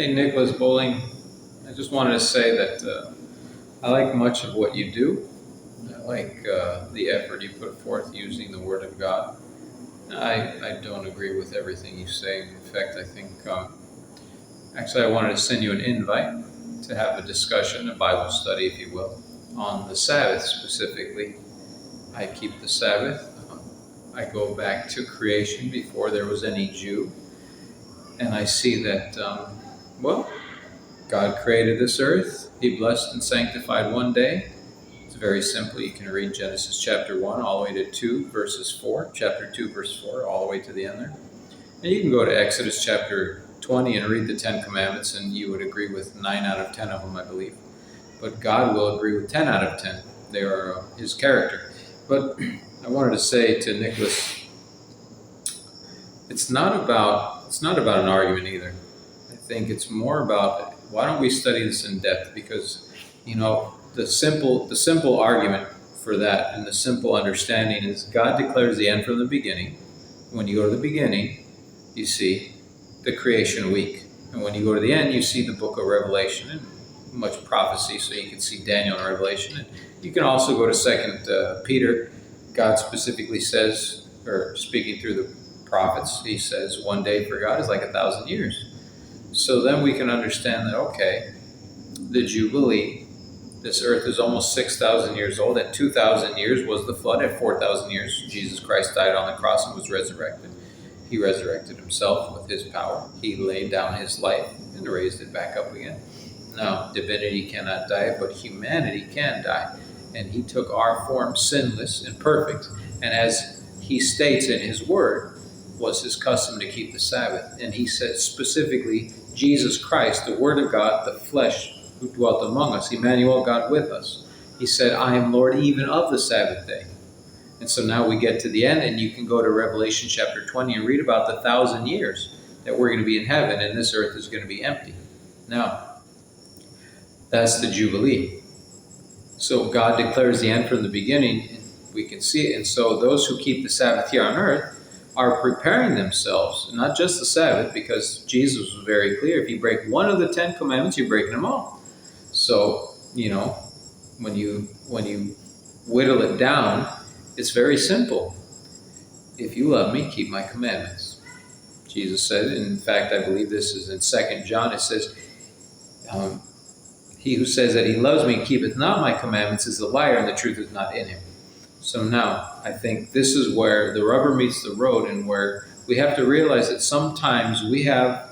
Hey, Nicholas Bowling. I just wanted to say that I like much of what you do. I like the effort you put forth using the Word of God. I don't agree with everything you say. In fact, I think actually I wanted to send you an invite to have a discussion, a Bible study, if you will, on the Sabbath specifically. I keep the Sabbath. I go back to creation before there was any Jew, and I see that, well, God created this earth. He blessed and sanctified one day. It's very simple. You can read Genesis chapter 1 all the way to 2, verses 4, chapter 2, verse 4, all the way to the end there. And you can go to Exodus chapter 20 and read the Ten Commandments, and you would agree with 9 out of 10 of them, I believe. But God will agree with 10 out of 10. They are His character. But I wanted to say to Nicholas, it's not about an argument either. I think it's more about, why don't we study this in depth? Because, the simple argument for that and the simple understanding is God declares the end from the beginning. When you go to the beginning, you see the creation week. And when you go to the end, you see the book of Revelation and much prophecy, so you can see Daniel in Revelation. And you can also go to 2 Peter. God specifically says, or speaking through the prophets, he says, one day for God is like 1,000 years. So then we can understand that, okay, the Jubilee, this earth is almost 6,000 years old. At 2,000 years was the flood. At 4,000 years, Jesus Christ died on the cross and was resurrected. He resurrected himself with his power. He laid down his life and raised it back up again. Now, divinity cannot die, but humanity can die. And he took our form, sinless and perfect. And as he states in his word, was his custom to keep the Sabbath. And he said specifically, Jesus Christ, the Word of God, the flesh who dwelt among us, Emmanuel, God with us. He said, I am Lord even of the Sabbath day. And so now we get to the end, and you can go to Revelation chapter 20 and read about the 1,000 years that we're going to be in heaven, and this earth is going to be empty. Now, that's the Jubilee. So God declares the end from the beginning, and we can see it. And so those who keep the Sabbath here on earth are preparing themselves, not just the Sabbath, because Jesus was very clear. If you break one of the 10 commandments, you're breaking them all. So, when you whittle it down, it's very simple. If you love me, keep my commandments. Jesus said, in fact, I believe this is in 2 John, it says, he who says that he loves me and keepeth not my commandments is a liar, and the truth is not in him. So now, I think this is where the rubber meets the road, and where we have to realize that sometimes we have